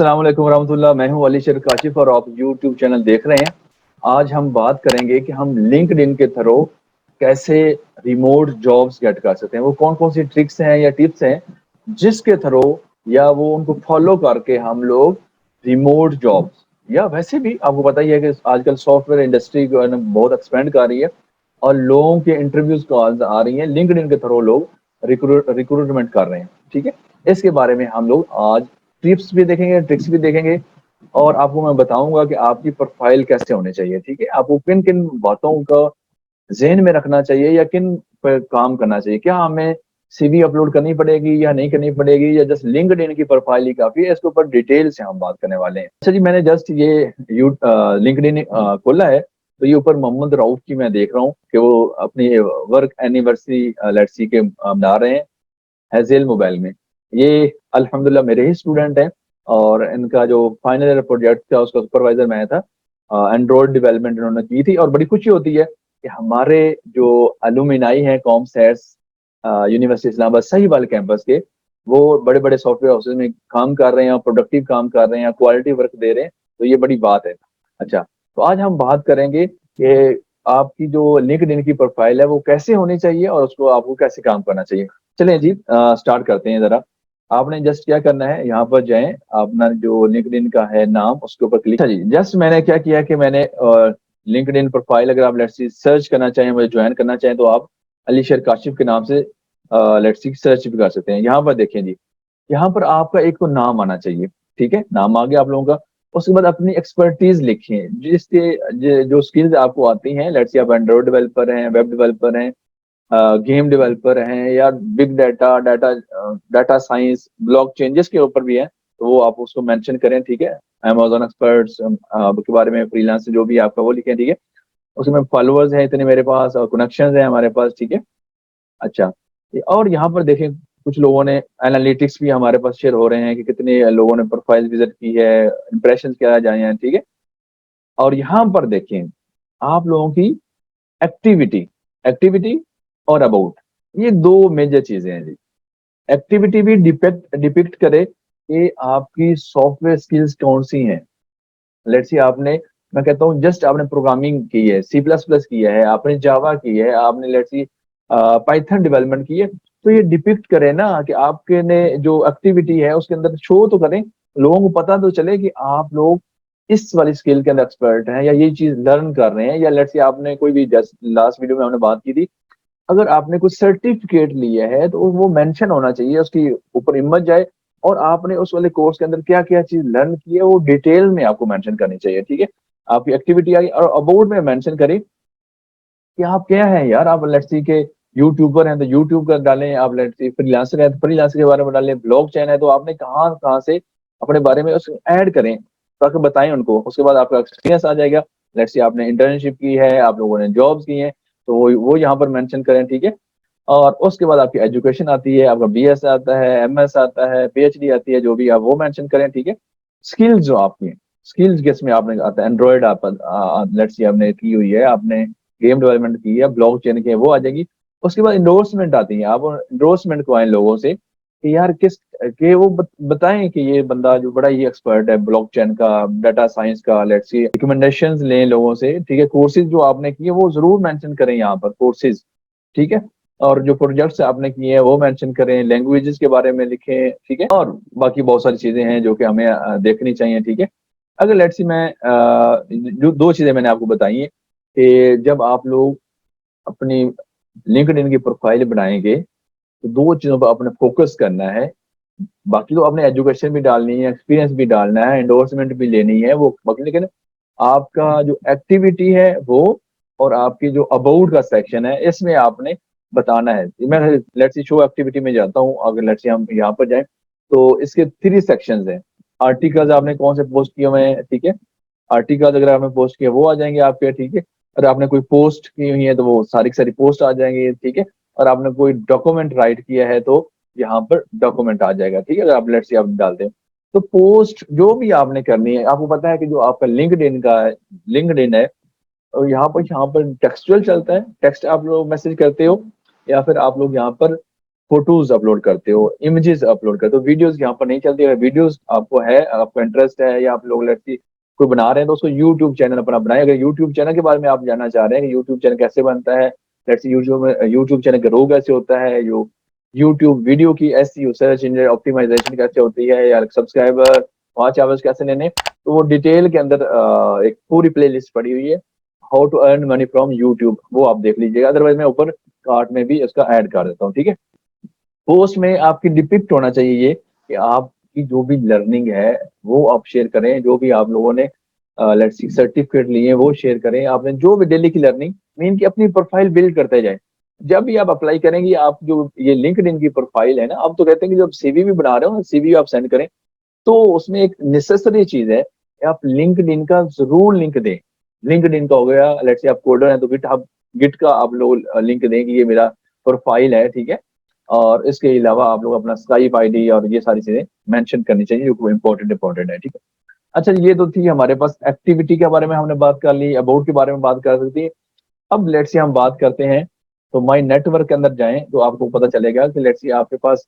अस्सलाम वालेकुम रहमतुल्लाह। मैं हूं अली शेर काशिफ और आप यूट्यूब चैनल देख रहे हैं। आज हम बात करेंगे कि हम लिंक्डइन के थ्रू कैसे रिमोट जॉब्स गेट कर सकते हैं। वो कौन कौन सी ट्रिक्स हैं या टिप्स हैं जिसके थ्रू या वो उनको फॉलो करके हम लोग रिमोट जॉब्स या वैसे भी आपको पता ही है कि आजकल सॉफ्टवेयर इंडस्ट्री बहुत एक्सपेंड कर रही है और लोगों के इंटरव्यूज कॉल्स आ रही हैं। लिंक्डइन के थ्रू लोग रिक्रूटमेंट कर रहे हैं। ठीक है, इसके बारे में हम लोग आज टिप्स भी देखेंगे, ट्रिक्स भी देखेंगे और आपको मैं बताऊंगा कि आपकी प्रोफाइल कैसे होनी चाहिए। ठीक है, आपको किन किन बातों का ज़हन में रखना चाहिए या किन पर काम करना चाहिए। क्या हमें सीवी अपलोड करनी पड़ेगी या नहीं करनी पड़ेगी या जस्ट लिंक्डइन की प्रोफाइल ही काफ़ी है? इसके ऊपर डिटेल से हम बात करने वाले हैं। अच्छा जी, मैंने जस्ट ये लिंक्डइन खोला है तो ये ऊपर मोहम्मद राउफ की मैं देख रहा हूँ कि वो अपनी वर्क एनिवर्सरी लेट्स सी के मना रहे हैं हेज़ेल मोबाइल में। ये अल्हम्दुलिल्लाह मेरे ही स्टूडेंट हैं और इनका जो फाइनल ईयर प्रोजेक्ट था उसका सुपरवाइजर मैं था। एंड्रॉयड डेवलपमेंट इन्होंने की थी और बड़ी खुशी होती है कि हमारे जो अलुमिनाई हैं COMSATS university Islamabad Sahiwal campus के, वो बड़े बड़े सॉफ्टवेयर हाउसेज में काम कर रहे हैं और प्रोडक्टिव काम कर रहे हैं, क्वालिटी वर्क दे रहे हैं, तो ये बड़ी बात है। अच्छा, तो आज हम बात करेंगे कि आपकी जो लिंक्डइन की प्रोफाइल है वो कैसे होनी चाहिए और उसको आपको कैसे काम करना चाहिए। चलें जी, स्टार्ट करते हैं ज़रा। आपने जस्ट क्या करना है, यहाँ पर जाएँ, अपना जो लिंक्डइन का है नाम उसके ऊपर क्लिक। अच्छा जी, जस्ट मैंने क्या किया कि मैंने लिंक्डइन प्रोफाइल अगर आप लेट्स सी सर्च करना चाहें, मुझे ज्वाइन करना चाहें तो आप अली शेर काशिफ के नाम से लेट्स सी सर्च भी कर सकते हैं। यहाँ पर देखें जी, यहाँ पर आपका एक तो नाम आना चाहिए। ठीक है, नाम आ गया आप लोगों का। उसके बाद अपनी एक्सपर्टीज लिखिए, जो स्किल्स आपको आती हैं। लेट्स सी आप एंड्रॉइड डेवलपर हैं, वेब डेवलपर हैं, गेम डेवलपर हैं या big data data data science blockchain जिसके ऊपर भी है तो वो आप उसको मेंशन करें। ठीक है, अमेज़न एक्सपर्ट्स के बारे में, फ्रीलांस जो भी आपका वो लिखें। ठीक है, उसमें फॉलोअर्स हैं इतने मेरे पास और कनेक्शंस हैं हमारे पास। ठीक है, अच्छा, और यहाँ पर देखें कुछ लोगों ने एनालिटिक्स भी हमारे पास शेयर हो रहे हैं कि कितने लोगों ने प्रोफाइल विजिट की है, इंप्रेशन क्या जाए हैं। ठीक है, और यहाँ पर देखें आप लोगों की एक्टिविटी एक्टिविटी और अबाउट, ये दो मेजर चीजें हैं जी। एक्टिविटी भी डिपेक्ट डिपिक्ट करे कि आपकी सॉफ्टवेयर स्किल्स कौन सी हैं। लेट्स सी आपने, मैं कहता हूँ जस्ट आपने प्रोग्रामिंग की है, सी प्लस प्लस किया है, आपने जावा की है, आपने लेट्स सी पाइथन डेवलपमेंट की है, तो ये डिपिक्ट करे ना कि आपके ने जो एक्टिविटी है उसके अंदर शो तो करें, लोगों को पता तो चले कि आप लोग इस वाली स्किल के अंदर एक्सपर्ट हैं या ये चीज लर्न कर रहे हैं। या लेट्स सी आपने कोई भी, लास्ट वीडियो में हमने बात की थी, अगर आपने कुछ सर्टिफिकेट लिया है तो वो मेंशन होना चाहिए, उसकी ऊपर इमेज जाए और आपने उस वाले कोर्स के अंदर क्या क्या चीज लर्न की है वो डिटेल में आपको मेंशन करनी चाहिए। ठीक है, आपकी एक्टिविटी आई और अबाउट में मेंशन करें कि आप क्या हैं यार। आप लेट्स सी के यूट्यूबर हैं तो यूट्यूब का डालें, आप लेट्स सी फ्रीलांसर है तो फ्रीलांसर के बारे में डालें, ब्लॉक चेन है तो आपने कहाँ कहाँ से अपने बारे में उसको ऐड करें ताकि बताएं उनको। उसके बाद आपका एक्सपीरियंस आ जाएगा। लेट्स सी आपने इंटर्नशिप की है, आप लोगों ने जॉब्स की हैं, तो वो यहाँ पर मेंशन करें। ठीक है, और उसके बाद आपकी एजुकेशन आती है, आपका बीएस आता है, एमएस आता है, पीएचडी आती है, जो भी आप वो मेंशन करें। ठीक है, स्किल्स जो आपकी हैं, स्किल्स किसमें आपने आता है, एंड्रॉइड आप लेट्स सी आपने की हुई है, आपने गेम डेवलपमेंट की है, ब्लॉकचेन की है, वो आ जाएगी। उसके बाद इंडोर्समेंट आती है, आप इंडोर्समेंट को आए लोगों से कि यार किस के वो बताएं कि ये बंदा जो बड़ा ही एक्सपर्ट है ब्लॉकचेन का, डाटा साइंस का। लेट्स सी रिकमेंडेशंस लें लोगों से। ठीक है, कोर्सेज जो आपने किए वो जरूर मेंशन करें यहाँ पर, कोर्सेज। ठीक है, और जो प्रोजेक्ट्स आपने किए हैं वो मेंशन करें, लैंग्वेजेस के बारे में लिखें। ठीक है, और बाकी बहुत सारी चीजें हैं जो कि हमें देखनी चाहिए। ठीक है, अगर लेट्स सी मैं जो दो चीजें मैंने आपको बताई हैं कि जब आप लोग अपनी लिंक्डइन की प्रोफाइल बनाएंगे तो दो चीजों पर आपने फोकस करना है। बाकी तो आपने एजुकेशन भी डालनी है, एक्सपीरियंस भी डालना है, एंडोर्समेंट भी लेनी है वो बाकी, लेकिन आपका जो एक्टिविटी है वो और आपकी जो अबाउट का सेक्शन है इसमें आपने बताना है। मैं लेट्स सी शो एक्टिविटी में जाता हूँ, अगर लेट्स सी हम यहाँ पर जाएं तो इसके 3 सेक्शंस हैं। आर्टिकल्स आपने कौन से पोस्ट किए हुए हैं। ठीक है, आर्टिकल्स अगर आपने पोस्ट किए वो आ जाएंगे आपके। ठीक है, अगर आपने कोई पोस्ट की हुई है तो वो सारी की सारी पोस्ट आ जाएंगी। ठीक है, और आपने कोई डॉक्यूमेंट राइट किया है तो यहाँ पर डॉक्यूमेंट आ जाएगा। ठीक है, अगर आप लेट्स सी आप डालते हैं तो पोस्ट जो भी आपने करनी है, आपको पता है कि जो आपका लिंक्डइन है और यहाँ पर टेक्सचुअल चलता है, टेक्स्ट आप लोग मैसेज करते हो या फिर आप लोग यहाँ पर फोटोज अपलोड करते हो, इमेजेस अपलोड करते हो, वीडियोस यहाँ पर नहीं चलती है। वीडियोस आपको है, आपको इंटरेस्ट है या आप लोग लड़की कोई बना रहे हैं तो उसको यूट्यूब चैनल अपना बनाए। अगर यूट्यूब चैनल के बारे में आप जानना चाह रहे हैं कि यूट्यूब चैनल कैसे बनता है, लेट्स यूट्यूब में यूट्यूब चैनल ग्रो कैसे होता है, जो यूट्यूब वीडियो की एसईओ सर्च इंजन ऑप्टिमाइजेशन कैसे होती है, या सब्सक्राइबर वॉच आवर्स कैसे लेने, तो वो डिटेल के अंदर एक पूरी प्ले लिस्ट पड़ी हुई है, how to earn money from YouTube, वो आप देख लीजिएगा। अदरवाइज मैं ऊपर कार्ट में भी इसका ऐड कर देता हूँ, ठीक है। पोस्ट में आपकी डिपिक्ट होना चाहिए ये कि आपकी जो भी लर्निंग है वो आप शेयर करें, जो भी आप लोगों ने लेट्स सी सर्टिफिकेट लिए वो शेयर करें, आपने जो भी डेली की लर्निंग मीन की अपनी प्रोफाइल बिल्ड करते जाए। जब भी आप अप्लाई करेंगे, आप जो ये लिंक्डइन की प्रोफाइल है ना, आप तो कहते हैं कि जब सीवी भी बना रहे हो, सीवी आप सेंड करें, तो उसमें एक नेसेसरी चीज है कि आप लिंक्डइन का जरूर लिंक दें। लिंक्डइन का हो गया, लेट्स से आप कोडर हैं तो गिट का आप लोग लिंक दें कि ये मेरा प्रोफाइल है, ठीक है। और इसके अलावा आप लोग अपना स्काइप आईडी और ये सारी चीजें मेंशन करनी चाहिए जो इंपॉर्टेंट है, ठीक है। अच्छा, ये तो थी हमारे पास एक्टिविटी के बारे में हमने बात कर ली, अबाउट के बारे में बात कर सकती है। अब लेट्स से हम बात करते हैं, तो माई नेटवर्क के अंदर जाएं तो आपको पता चलेगा कि लेट्स से आपके पास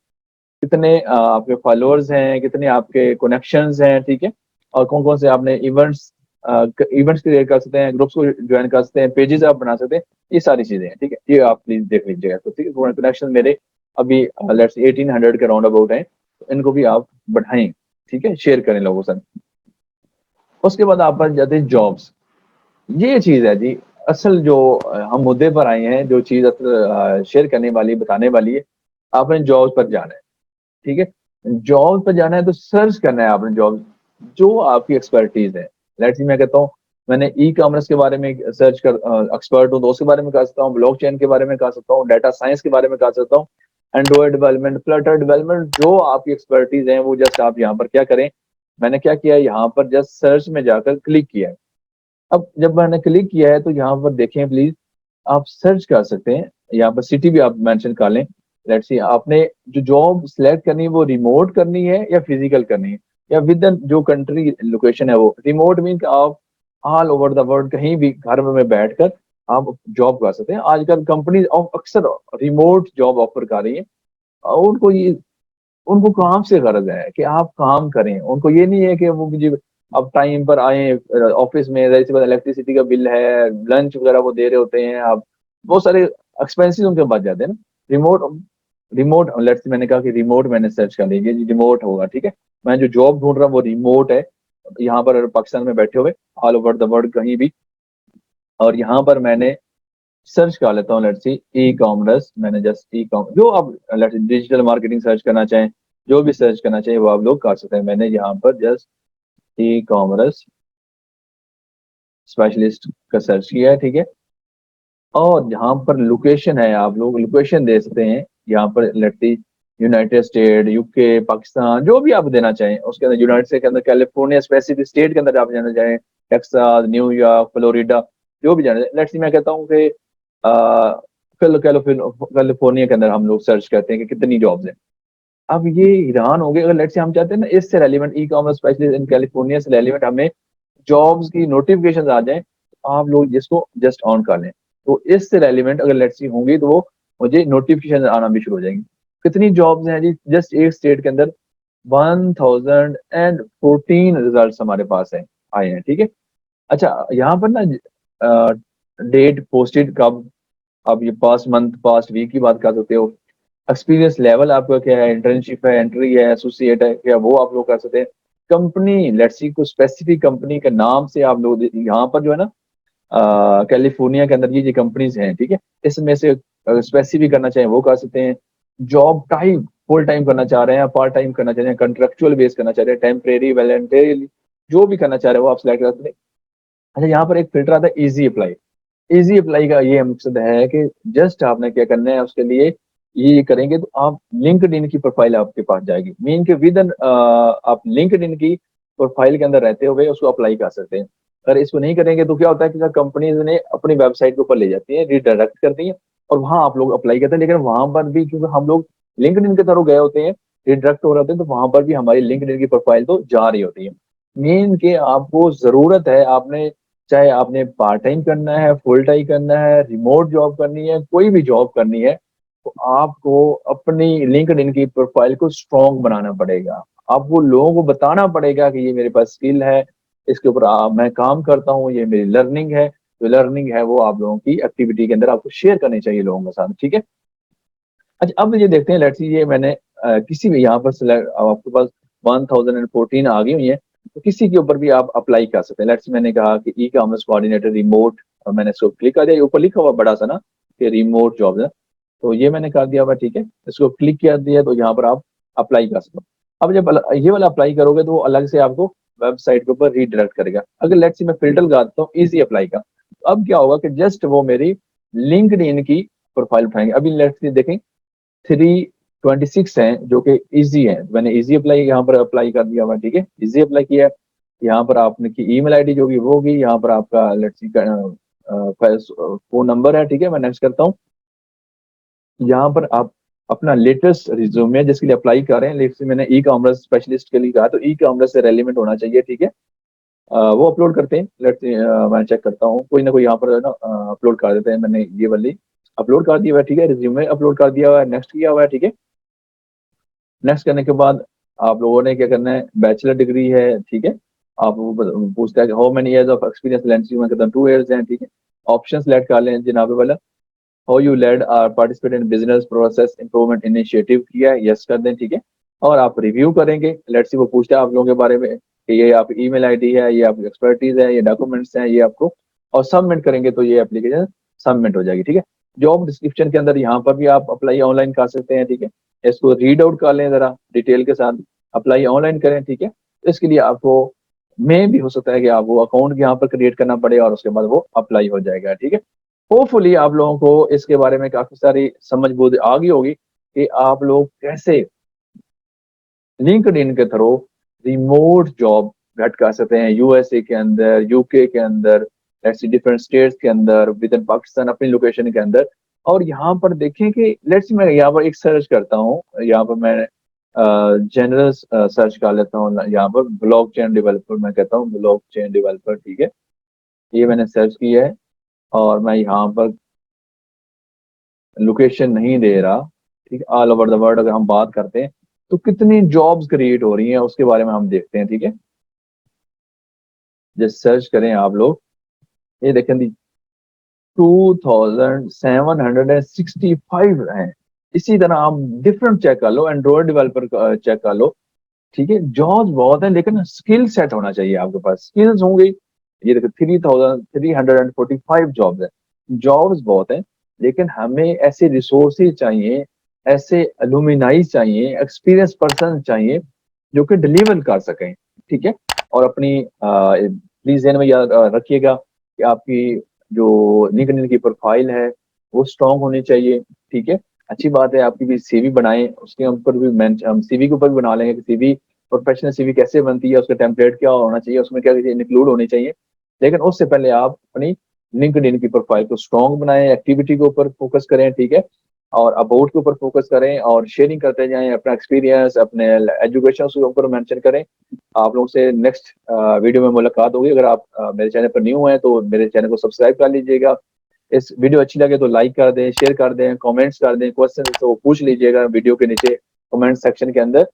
कितने आपके फॉलोअर्स हैं, कितने आपके कनेक्शंस हैं, ठीक है। और कौन कौन से आपने इवेंट्स क्रिएट कर सकते हैं, ग्रुप्स को ज्वाइन कर सकते हैं, पेजेस आप बना सकते हैं, ये सारी चीजें हैं, ठीक है। ये आप प्लीज देख लीजिएगा। तो ठीक है, कनेक्शन मेरे अभी लेट्स 1800 के राउंड अबाउट हैं, तो इनको भी आप बढ़ाएं, ठीक है, शेयर करें लोगों से। उसके बाद आप पर जाते हैं जॉब्स। ये चीज है जी, असल जो हम मुद्दे पर आए हैं, जो चीज शेयर करने वाली बताने वाली है, आपने जॉब्स पर जाना है, ठीक है। जॉब पर जाना है तो सर्च करना है आपने जॉब जो आपकी एक्सपर्टीज है। लेट्स सी मैं कहता हूँ मैंने ई कॉमर्स के बारे में सर्च कर एक्सपर्ट हूँ, तो उसके बारे में कह सकता हूँ, ब्लॉकचेन के बारे में कह सकता हूँ, डाटा साइंस के बारे में कह सकता हूँ, एंड्रॉइड डेवलपमेंट, फ्लटर डेवलपमेंट, जो आपकी एक्सपर्टीज है वो जस्ट आप यहाँ पर क्या करें। मैंने क्या किया है, यहाँ पर जस्ट सर्च में जाकर क्लिक किया है। अब जब मैंने क्लिक किया है तो यहाँ पर देखें प्लीज, आप सर्च कर सकते हैं, यहाँ पर सिटी भी आप मेंशन कर लें। लेट्स सी आपने जो जॉब सिलेक्ट करनी है वो रिमोट करनी है या फिजिकल करनी है, या विद जो कंट्री लोकेशन है वो रिमोट मीन आप ऑल ओवर द वर्ल्ड कहीं भी घर में बैठकर आप जॉब कर सकते हैं। आजकल कंपनी अक्सर रिमोट जॉब ऑफर कर रही है। और उनको काम से गरज है कि आप काम करें, उनको ये नहीं है कि वो मुझे अब टाइम पर आए ऑफिस में, जैसे इलेक्ट्रिसिटी का बिल है, लंच वगैरह वो दे रहे होते हैं, आप बहुत सारे एक्सपेंसेस उनके बच जाते हैं ना। रिमोट रिमोट लेट्स मैंने कहा कि रिमोट मैंने सर्च कर लीजिए, रिमोट होगा, ठीक है। मैं जो जॉब ढूंढ रहा हूँ वो रिमोट है, यहाँ पर पाकिस्तान में बैठे हुए, ऑल ओवर द वर्ल्ड कहीं भी। और यहाँ पर मैंने सर्च कर लेता हूँ, लेट्स सी ई कॉमर्स, मैंने जस्ट ई कॉमर्स जो आप लेट्स डिजिटल मार्केटिंग सर्च करना चाहें, जो भी सर्च करना चाहिए वो आप लोग कर सकते हैं। मैंने यहाँ पर जस्ट ई कॉमर्स स्पेशलिस्ट का सर्च किया है, ठीक है। और यहाँ पर लोकेशन है, आप लोग लोकेशन दे सकते हैं यहाँ पर, let's C United state, UK, Pakistan, जो भी आप देना चाहें उसके अंदर। यूनाइटेड स्टेट के अंदर कैलिफोर्निया स्पेसिफिक स्टेट के अंदर आप जाना चाहें, टेक्सास, न्यूयॉर्क, फ्लोरिडा, जो भी जाना चाहें। लेट्स सी मैं कहता हूँ कि कैलिफोर्निया के अंदर हम लोग सर्च करते हैं कि कितनी जॉब्स हैं। अब ये हैरान हो गए, अगर लेट्स से हम चाहते हैं ना इससे relevant e commerce specialist in California से रेलिवेंट हमें जॉब्स की नोटिफिकेशन आ जाए, तो आप लोग जिसको जस्ट ऑन कर लें, तो इससे रेलिवेंट अगर लेट्स सी होंगी तो वो मुझे नोटिफिकेशन आना भी शुरू हो जाएंगी। कितनी जॉब्स हैं जी, जस्ट एक स्टेट के अंदर 1014 रिजल्ट हमारे पास है, आए हैं, ठीक है। अच्छा, यहाँ पर ना डेट पोस्टेड कब, आप ये पास्ट मंथ पास्ट वीक की बात कर सकते हो। एक्सपीरियंस लेवल आपका क्या है, इंटर्नशिप है, एंट्री है, एसोसिएट है क्या, वो आप लोग कर सकते हैं। कंपनी लेट्स सी को स्पेसिफिक कंपनी के नाम से आप लोग यहाँ पर जो है ना कैलिफोर्निया के अंदर ये कंपनीज हैं, ठीक है, इसमें से स्पेसिफिक करना चाहें वो कर सकते हैं। जॉब टाइप फुल टाइम करना चाह रहे हैं, पार्ट टाइम करना चाह रहे हैं, कंट्रेक्चुअल बेस करना चाह रहे हैं, टेम्परेरी, वॉलंटरी, जो भी करना चाह रहे हैं वो आप सिलेक्ट कर सकते हैं। अच्छा, यहाँ पर एक फिल्टर आता है इजी अप्लाई। इजी अप्लाई का ये मकसद है कि जस्ट आपने क्या करना है उसके लिए, ये करेंगे तो आप लिंक्डइन की प्रोफाइल आपके पास जाएगी, मीन के विद आप लिंक्डइन की प्रोफाइल के अंदर रहते हुए उसको अप्लाई कर सकते हैं। अगर इसको नहीं करेंगे तो क्या होता है कि कंपनीज ने अपनी वेबसाइट के ऊपर ले जाती है, रिडायरेक्ट करती है, और वहां आप लोग अप्लाई करते हैं। लेकिन वहां पर भी क्योंकि हम लोग लिंक्डइन के थ्रू गए होते हैं, रिडायरेक्ट हो रहे होते हैं, तो वहां पर भी हमारी लिंक्डइन की प्रोफाइल तो जा रही होती है। मेन के आपको जरूरत है, आपने चाहे आपने पार्ट टाइम करना है, फुल टाइम करना है, रिमोट जॉब करनी है, कोई भी जॉब करनी है, तो आपको अपनी लिंक्डइन की प्रोफाइल को स्ट्रॉन्ग बनाना पड़ेगा। आपको लोगों को बताना पड़ेगा कि ये मेरे पास स्किल है, इसके ऊपर मैं काम करता हूँ, ये मेरी लर्निंग है। जो लर्निंग है वो आप लोगों की एक्टिविटी के अंदर आपको शेयर करनी चाहिए लोगों के साथ, ठीक है। अच्छा, अब ये देखते हैं, लेट्स सी ये मैंने किसी भी यहाँ पर सिलेक्ट, आपके पास 1014 आ गई हुई है, तो किसी के ऊपर भी आप अप्लाई कर सकते हैं। लेट्स मैंने कहा कि ई कॉमर्स कोऑर्डिनेटर रिमोट, मैंने इसको क्लिक कर दिया, ऊपर लिखा हुआ बड़ा सा ना कि रिमोट जॉब है, तो ये मैंने कर दिया हुआ, ठीक है। इसको क्लिक कर दिया तो यहाँ पर आप अप्लाई कर सकते हो। अब जब ये वाला अप्लाई करोगे तो वो अलग से आपको वेबसाइट के ऊपर रीडायरेक्ट करेगा। अगर लेट्स सी मैं फिल्टर लगाता हूँ इजी अप्लाई का, तो अब क्या होगा कि जस्ट वो मेरी लिंक्डइन की प्रोफाइल उठाएंगे। अभी लेट्स सी देखें 326 हैं जो कि इजी है, मैंने इजी अप्लाई यहाँ पर अप्लाई कर दिया हुआ, ठीक है, इजी अप्लाई किया है। यहाँ पर आपने की ईमेल आईडी जो भी वो होगी, यहाँ पर आपका लेट्स सी फोन नंबर है, ठीक है। मैं नेक्स्ट करता हूँ। यहाँ पर आप अपना लेटेस्ट रिज्यूमे जिसके लिए अप्लाई कर रहे हैं, लेट्स से मैंने ई कॉमर्स स्पेशलिस्ट के लिए कहा, तो ई कॉमर्स से रेलिवेंट होना चाहिए, ठीक है। वो अपलोड करते हैं। लेट्स मैं चेक करता हूँ, कोई ना कोई यहाँ पर ना अपलोड कर देते हैं। मैंने ये वाली अपलोड कर दिया हुआ है, ठीक है, रिज्यूमे अपलोड कर दिया हुआ है, नेक्स्ट किया हुआ है, ठीक है। नेक्स्ट करने के बाद आप लोगों ने क्या करना है, बैचलर डिग्री है, ठीक है। आप वो पूछता है कि how many years of experience lens, मैं कहता हूँ 2 इयर्स हैं, ठीक है। ऑप्शन सेलेक्ट कर लें जनाब वाला, how you led or participate in business process improvement initiative किया है, यस कर दें, ठीक है। और आप रिव्यू करेंगे, लेट्स सी वो पूछता है आप लोगों के बारे में कि ये आपकी ईमेल आईडी है, ये आपकी एक्सपर्टीज है, ये डॉक्यूमेंट्स हैं, ये आपको, और सबमिट करेंगे तो ये एप्लीकेशन सबमिट हो जाएगी, ठीक है। जॉब डिस्क्रिप्शन के अंदर यहाँ पर भी आप अप्लाई ऑनलाइन कर सकते हैं, ठीक है। इसको रीड आउट कर लें जरा डिटेल के साथ, अप्लाई ऑनलाइन करें, ठीक है। इसके लिए आपको में भी हो सकता है कि आप वो अकाउंट यहाँ पर क्रिएट करना पड़े और उसके बाद वो अप्लाई हो जाएगा, ठीक है। होपफुली आप लोगों को इसके बारे में काफी सारी समझ बूझ आ गई होगी कि आप लोग कैसे लिंक्डइन के थ्रू रिमोट जॉब गेट कर सकते हैं, यूएसए के अंदर, यूके के अंदर, ऐसी डिफरेंट स्टेट्स के अंदर, विद इन पाकिस्तान अपनी लोकेशन के अंदर। और यहाँ पर देखें कि लेट्स मैं यहाँ पर एक सर्च करता हूँ, यहाँ पर मैं जनरल सर्च कर लेता हूँ, यहाँ पर ब्लॉकचेन डेवलपर मैं कहता हूँ, ब्लॉकचेन डेवलपर, ठीक है। ये मैंने सर्च किया है और मैं यहाँ पर लोकेशन नहीं दे रहा, ठीक है। ऑल ओवर द वर्ल्ड अगर हम बात करते हैं तो कितनी जॉब्स क्रिएट हो रही हैं उसके बारे में हम देखते हैं, ठीक है। जस्ट सर्च करें आप लोग, ये देखें 2765 हैं। इसी तरह आप डिफरेंट चेक कर लो, एंड्रॉयड डेवलपर चेक कर लो, ठीक है। जॉब्स बहुत है लेकिन स्किल सेट होना चाहिए, आपके पास स्किल्स होंगे। ये देखो 3345 जॉब्स है, जॉब्स बहुत है, लेकिन हमें ऐसे रिसोर्सेज चाहिए, ऐसे अलुमिनाई चाहिए, एक्सपीरियंस पर्सन चाहिए जो कि डिलीवर कर सकें, ठीक है। और अपनी प्लीज ध्यान में याद रखिएगा कि आपकी जो लिंक्डइन की प्रोफाइल है वो स्ट्रांग होनी चाहिए, ठीक है। अच्छी बात है, आपकी भी सीवी बनाएं, उसके ऊपर भी हम सीवी के ऊपर भी बना लेंगे कि सीवी, प्रोफेशनल सीवी कैसे बनती है, उसका टेम्पलेट क्या होना चाहिए, उसमें क्या इंक्लूड होनी चाहिए। लेकिन उससे पहले आप अपनी लिंक्डइन की प्रोफाइल को स्ट्रांग बनाएं, एक्टिविटी के वीडियो ऊपर फोकस करें, ठीक है। और अबाउट के ऊपर फोकस करें और शेयरिंग करते जाएं, अपना एक्सपीरियंस, अपने एजुकेशन के ऊपर मेंशन करें। आप लोगों से नेक्स्ट वीडियो में मुलाकात होगी। अगर आप मेरे चैनल पर न्यू हैं तो मेरे चैनल को सब्सक्राइब कर लीजिएगा। इस वीडियो अच्छी लगे तो लाइक कर दें, शेयर कर दें, कमेंट्स कर दें, क्वेश्चन तो पूछ लीजिएगा वीडियो के नीचे कमेंट सेक्शन के अंदर।